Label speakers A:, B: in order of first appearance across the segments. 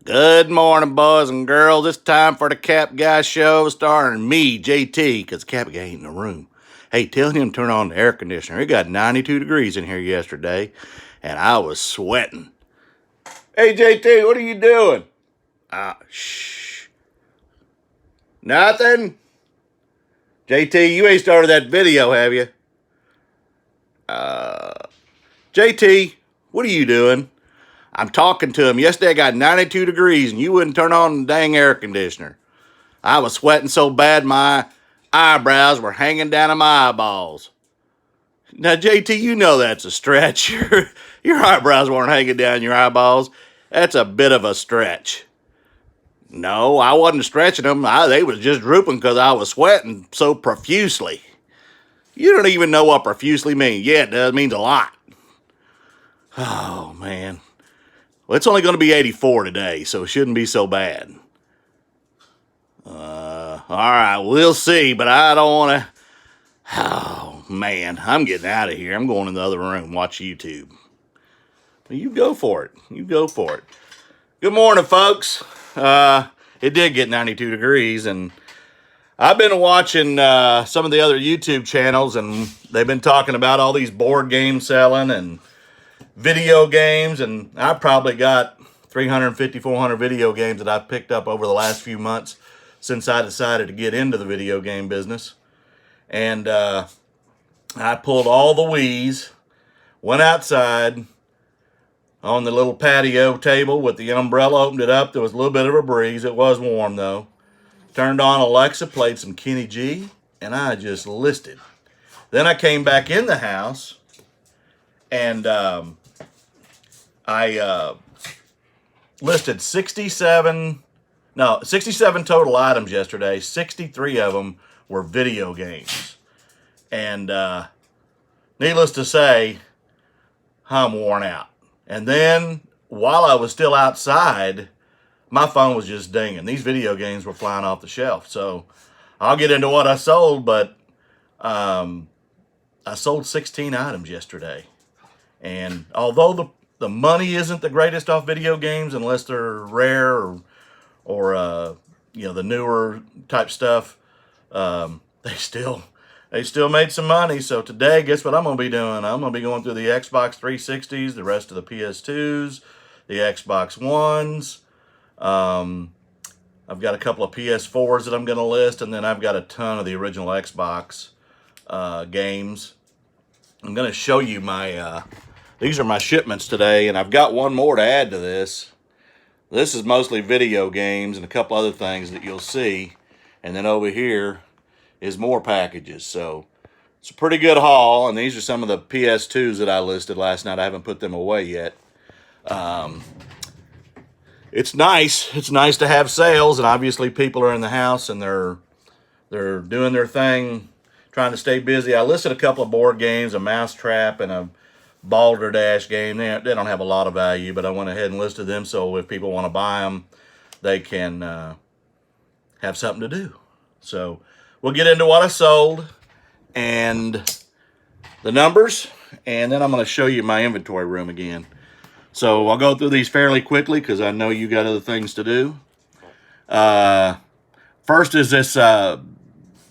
A: Good morning, boys and girls. It's time for the Cap Guy Show, starring me, JT, because Cap Guy ain't in the room. Hey, tell him to turn on the air conditioner. It got 92 degrees in here yesterday, and I was sweating. Hey, JT, what are you doing? Shh. Nothing? JT, you ain't started that video, have you? JT, what are you doing? I'm talking to him. Yesterday I got 92 degrees, and you wouldn't turn on the dang air conditioner. I was sweating so bad my eyebrows were hanging down to my eyeballs. Now, JT, you know that's a stretch. Your eyebrows weren't hanging down your eyeballs. That's a bit of a stretch. No, I wasn't stretching them. They was just drooping because I was sweating so profusely. You don't even know what profusely means. Yeah, it does. It means a lot. Oh, man. Well, it's only going to be 84 today, so it shouldn't be so bad. All right, we'll see, but I don't want to. Oh, man, I'm getting out of here. I'm going in the other room, watch YouTube. Well, you go for it. You go for it. Good morning, folks. It did get 92 degrees, and I've been watching some of the other YouTube channels, and they've been talking about all these board games selling and video games, and I probably got 350, 400 video games that I've picked up over the last few months since I decided to get into the video game business. And I pulled all the Wii's, went outside on the little patio table with the umbrella, opened it up. There was a little bit of a breeze. It was warm, though. Turned on Alexa, played some Kenny G, and I just listed. Then I came back in the house, and I listed 67 total items yesterday. 63 of them were video games. And needless to say, I'm worn out. And then, while I was still outside, my phone was just dinging. These video games were flying off the shelf. So, I'll get into what I sold, but I sold 16 items yesterday. And although the money isn't the greatest off video games, unless they're rare or the newer type stuff, they still made some money. So today, guess what I'm going to be doing? I'm going to be going through the Xbox 360s, the rest of the PS2s, the Xbox Ones. I've got a couple of PS4s that I'm going to list, and then I've got a ton of the original Xbox games. I'm going to show you these are my shipments today, and I've got one more to add to this. This is mostly video games and a couple other things that you'll see. And then over here is more packages. So it's a pretty good haul. And these are some of the PS2s that I listed last night. I haven't put them away yet. It's nice. It's nice to have sales. And obviously people are in the house and they're doing their thing, trying to stay busy. I listed a couple of board games, a Mousetrap and a Balderdash game. They don't have a lot of value, but I went ahead and listed them so if people want to buy them, they can have something to do. So we'll get into what I sold and the numbers, and then I'm going to show you my inventory room again. So I'll go through these fairly quickly because I know you got other things to do. First is this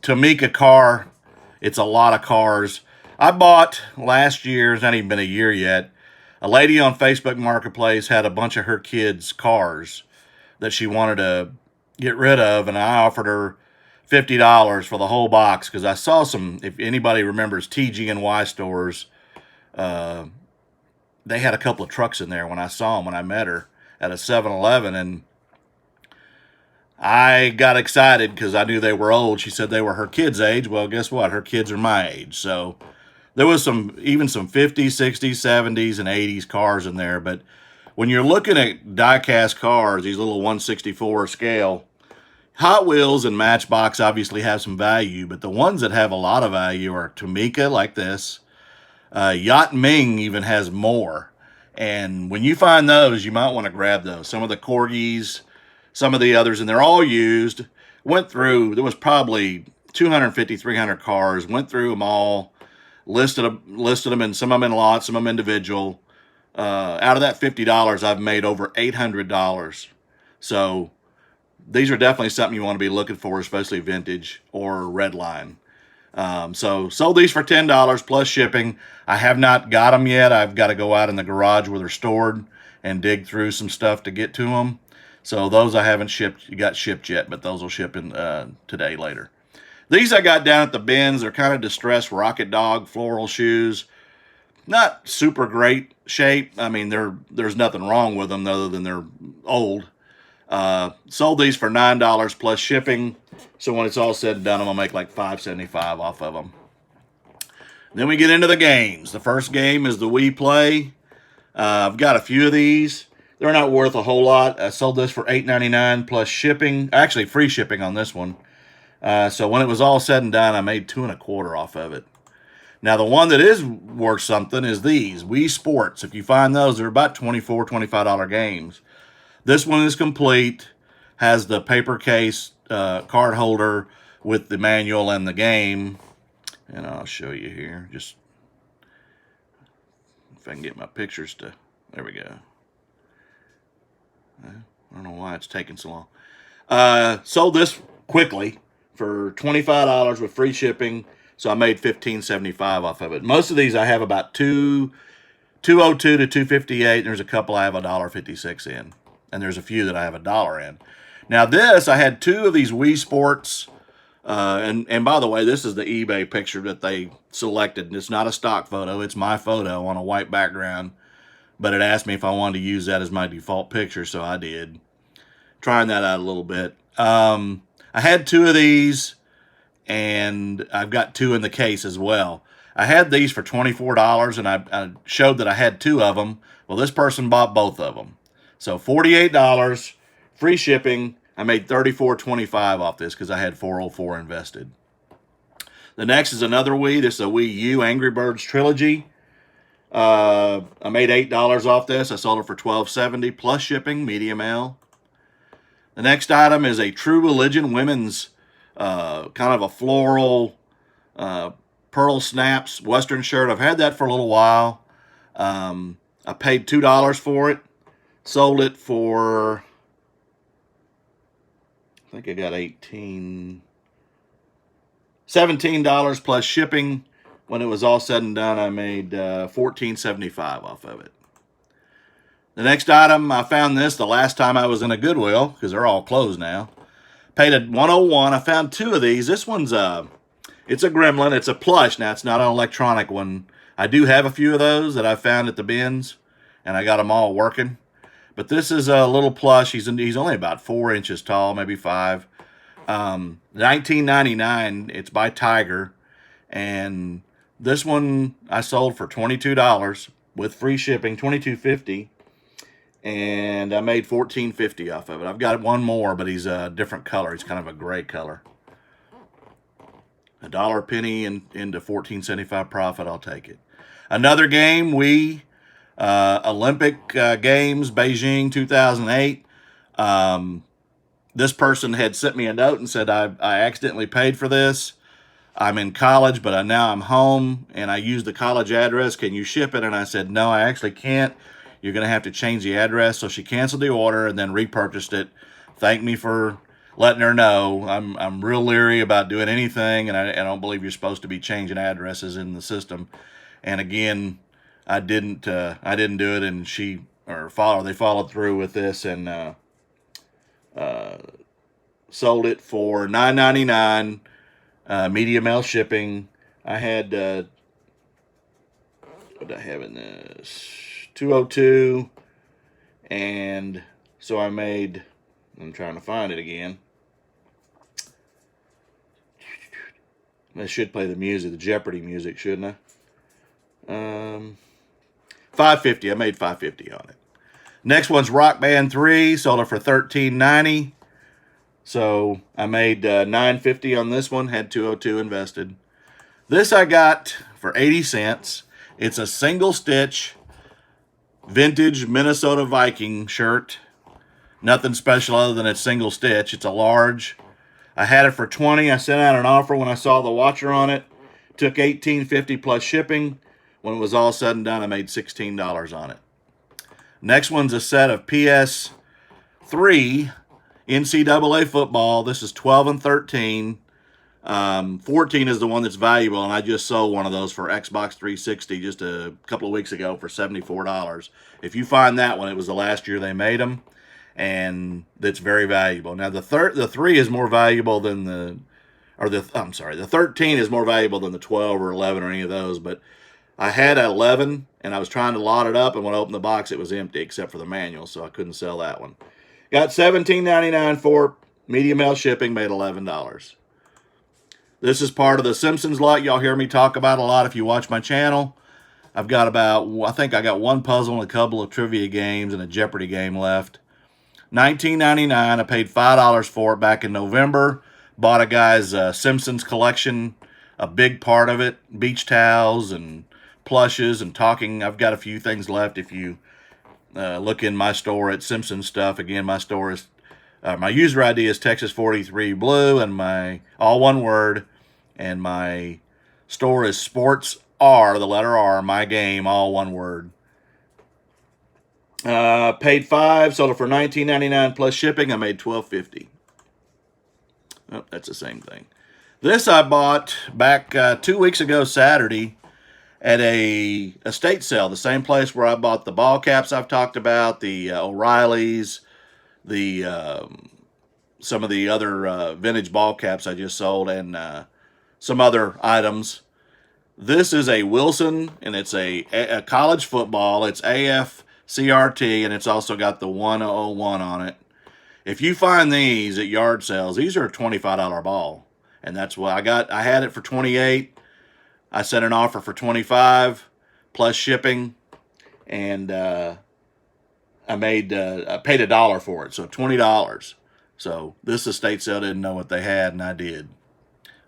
A: Tamika car. It's a lot of cars. I bought last year, it's not even been a year yet, a lady on Facebook Marketplace had a bunch of her kids' cars that she wanted to get rid of, and I offered her $50 for the whole box because I saw some, if anybody remembers TG&Y stores, they had a couple of trucks in there when I saw them when I met her at a 7-Eleven, and I got excited because I knew they were old. She said they were her kids' age. Well, guess what? Her kids are my age, so there was even some 50s, 60s, 70s, and 80s cars in there. But when you're looking at die-cast cars, these little 1/64 scale, Hot Wheels and Matchbox obviously have some value, but the ones that have a lot of value are Tamika, like this. Yacht Ming even has more. And when you find those, you might want to grab those. Some of the Corgis, some of the others, and they're all used. Went through, there was probably 250, 300 cars, went through them all. Listed them, and some of them in lots, some of them individual. Out of that $50, I've made over $800 So these are definitely something you want to be looking for, especially vintage or red line. So sold these for $10 plus shipping. I have not got them yet. I've got to go out in the garage where they're stored and dig through some stuff to get to them. So those I haven't got shipped yet, but those will ship in today, later. These I got down at the bins. They're kind of distressed Rocket Dog floral shoes. Not super great shape. I mean, there's nothing wrong with them other than they're old. Sold these for $9 plus shipping. So when it's all said and done, I'm going to make like $5.75 off of them. Then we get into the games. The first game is the Wii Play. I've got a few of these. They're not worth a whole lot. I sold this for $8.99 plus shipping. Actually, free shipping on this one. So when it was all said and done, I made $2.25 off of it. Now, the one that is worth something is these, Wii Sports. If you find those, they're about $24, $25 games. This one is complete, has the paper case card holder with the manual and the game. And I'll show you here. Just if I can get my pictures to, there we go. I don't know why it's taking so long. Sold this quickly for $25 with free shipping. So I made $15.75 off of it. Most of these I have about $2.02 to $2.58. There's a couple I have $1.56 in. And there's a few that I have $1 in. Now this, I had two of these Wii Sports. And by the way, this is the eBay picture that they selected. It's not a stock photo. It's my photo on a white background. But it asked me if I wanted to use that as my default picture, so I did. Trying that out a little bit. I had two of these, and I've got two in the case as well. I had these for $24, and I showed that I had two of them. Well, this person bought both of them. So $48, free shipping. I made $34.25 off this because I had $404 invested. The next is another Wii. This is a Wii U Angry Birds Trilogy. I made $8 off this. I sold it for $12.70 plus shipping, medium L. The next item is a True Religion women's kind of a floral pearl snaps Western shirt. I've had that for a little while. I paid $2 for it. Sold it for, I think I got $17 plus shipping. When it was all said and done, I made $14.75 off of it. The next item, I found this the last time I was in a Goodwill, because they're all closed now. Paid at $101. I found two of these. This one's it's a Gremlin. It's a plush. Now, it's not an electronic one. I do have a few of those that I found at the bins, and I got them all working. But this is a little plush. He's only about 4 inches tall, maybe 5. $19.99. It's by Tiger. And this one I sold for $22 with free shipping, $22.50. And I made $14.50 off of it. I've got one more, but he's a different color. He's kind of a gray color. $1 penny into $14.75 profit. I'll take it. Another game, Olympic Games, Beijing 2008. This person had sent me a note and said, I accidentally paid for this. I'm in college, but now I'm home, and I used the college address. Can you ship it? And I said, no, I actually can't. You're going to have to change the address. So she canceled the order and then repurchased it. Thanked me for letting her know. I'm real leery about doing anything, and I don't believe you're supposed to be changing addresses in the system. And again, I didn't do it, and they followed through with this and sold it for $9.99. Medium L shipping. I had, what did I have in this? $202. And so I made, I'm trying to find it again. I should play the music, the Jeopardy music, shouldn't I? $5.50. I made $5.50 on it. Next one's Rock Band 3. Sold it for $13.90. So I made $9.50 on this one. Had $202 invested. This I got for 80 cents. It's a single stitch vintage Minnesota Viking shirt. Nothing special other than it's single stitch. It's a large. I had it for $20. I sent out an offer when I saw the watcher on it. Took $18.50 plus shipping. When it was all said and done, I made $16 on it. Next one's a set of PS3 NCAA football. This is 12 and 13. 14 is the one that's valuable, and I just sold one of those for Xbox 360 just a couple of weeks ago for $74. If you find that one, it was the last year they made them, and that's very valuable. Now the 3 is more valuable than the 13 is more valuable than the 12 or 11 or any of those, but I had 11, and I was trying to lot it up, and when I opened the box, it was empty except for the manual, so I couldn't sell that one. Got $17.99 for it. Medium mail shipping, made $11. This is part of the Simpsons lot y'all hear me talk about a lot if you watch my channel. I've got I think I got one puzzle and a couple of trivia games and a Jeopardy game left. $19.99. I paid $5 for it back in November. Bought a guy's Simpsons collection, a big part of it, beach towels and plushes and talking. I've got a few things left if you look in my store at Simpsons stuff. Again, my store is, my user ID is Texas43 Blue, and my, all one word, and my store is Sports R, the letter R, my game, all one word. Paid $5, sold it for $19.99 plus shipping. I made $12.50. Oh, that's the same thing. This I bought back 2 weeks ago Saturday at a estate sale, the same place where I bought the ball caps I've talked about, the O'Reilly's, the some of the other vintage ball caps I just sold, and some other items. This is a Wilson, and it's a college football. It's AFCRT, and it's also got the 101 on it. If you find these at yard sales, these are a $25 ball, and that's what I got. I had it for $28. I set an offer for $25 plus shipping, and I paid $1 for it, so $20. So this estate sale didn't know what they had, and I did.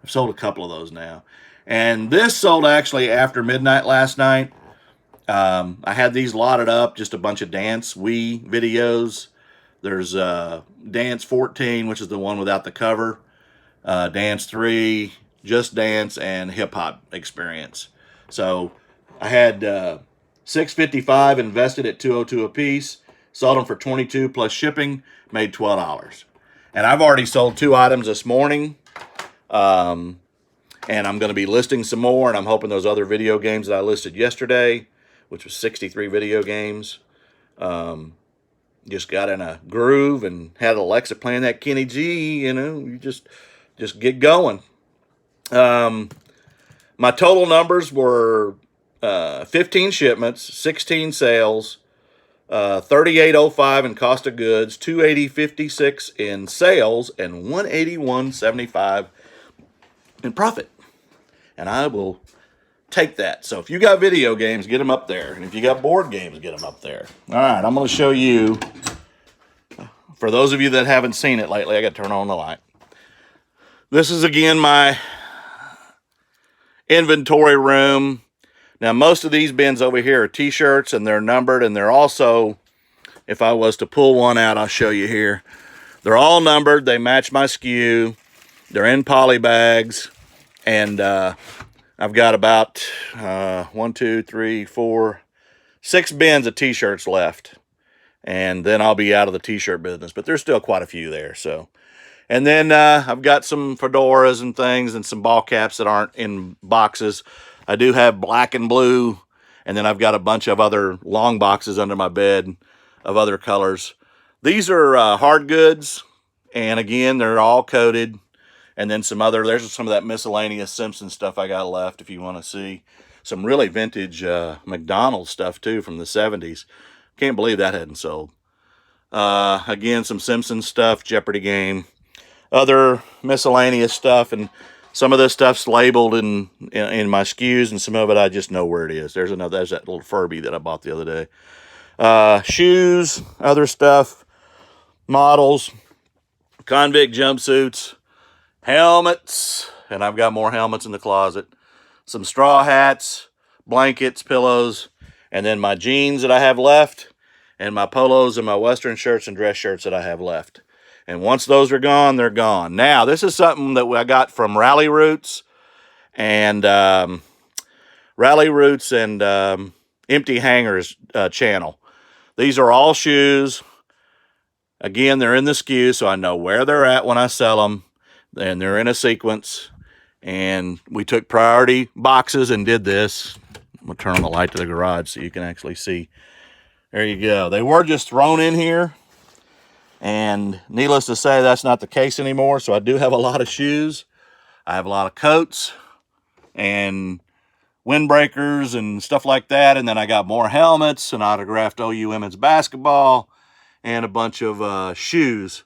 A: I've sold a couple of those now. And this sold actually after midnight last night. I had these lotted up, just a bunch of dance Wii videos. There's Dance 14, which is the one without the cover. Dance 3, Just Dance, and Hip Hop Experience. So I had $6.55 invested at $2.02 a piece. Sold them for $22 plus shipping. Made $12. And I've already sold 2 items this morning. And I'm going to be listing some more, and I'm hoping those other video games that I listed yesterday, which was 63 video games, just got in a groove and had Alexa playing that Kenny G, you know, you just get going. My total numbers were 15 shipments, 16 sales, $38.05 in cost of goods, $280.56 in sales, and $181.75 in profit. And I will take that. So if you got video games, get them up there. And if you got board games, get them up there. All right, I'm going to show you. For those of you that haven't seen it lately, I got to turn on the light. This is, again, my inventory room. Now, most of these bins over here are T-shirts, and they're numbered, and they're also, if I was to pull one out, I'll show you here. They're all numbered. They match my SKU. They're in poly bags, and I've got about 6 bins of T-shirts left, and then I'll be out of the T-shirt business, but there's still quite a few there. So, and then I've got some fedoras and things and some ball caps that aren't in boxes. I do have black and blue, and then I've got a bunch of other long boxes under my bed of other colors. These are hard goods, and again, they're all coated. And then there's some of that miscellaneous Simpsons stuff I got left if you want to see. Some really vintage McDonald's stuff, too, from the 70s. Can't believe that hadn't sold. Again, some Simpsons stuff, Jeopardy game, other miscellaneous stuff, and some of this stuff's labeled in my SKUs, and some of it I just know where it is. There's that little Furby that I bought the other day. Shoes, other stuff, models, convict jumpsuits, helmets, and I've got more helmets in the closet, some straw hats, blankets, pillows, and then my jeans that I have left, and my polos and my Western shirts and dress shirts that I have left. And once those are gone, they're gone. Now, this is something that I got from Rally Roots and Empty Hangers channel. These are all shoes. Again, they're in the SKU, so I know where they're at when I sell them, and they're in a sequence. And we took priority boxes and did this. I'm going to turn on the light to the garage so you can actually see. There you go. They were just thrown in here. And needless to say, that's not the case anymore. So I do have a lot of shoes. I have a lot of coats and windbreakers and stuff like that. And then I got more helmets and autographed OU women's basketball and a bunch of shoes.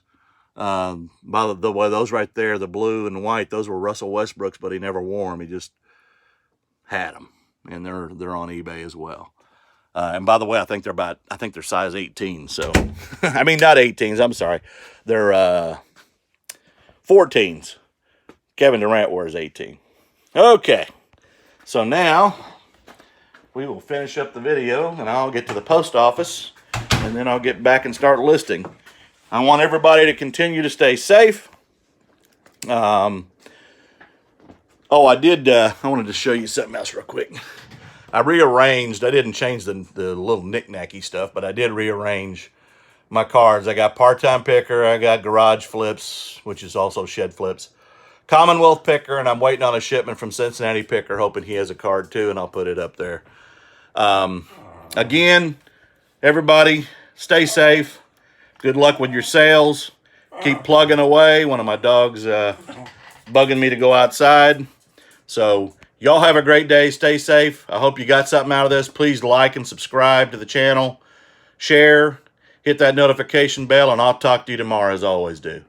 A: By the way, those right there, the blue and the white, those were Russell Westbrook's, but he never wore them. He just had them. And they're on eBay as well. And by the way, I think they're size 18. So, I mean, not 18s. I'm sorry. They're 14s. Kevin Durant wears 18. Okay. So now we will finish up the video and I'll get to the post office and then I'll get back and start listing. I want everybody to continue to stay safe. I wanted to show you something else real quick. I rearranged, I didn't change the little knick-knacky stuff, but I did rearrange my cards. I got part-time picker, I got garage flips, which is also shed flips, Commonwealth picker, and I'm waiting on a shipment from Cincinnati picker, hoping he has a card too, and I'll put it up there. Again, everybody, stay safe. Good luck with your sales. Keep plugging away. One of my dogs bugging me to go outside. So, y'all have a great day. Stay safe. I hope you got something out of this. Please like and subscribe to the channel. Share. Hit that notification bell, and I'll talk to you tomorrow as I always do.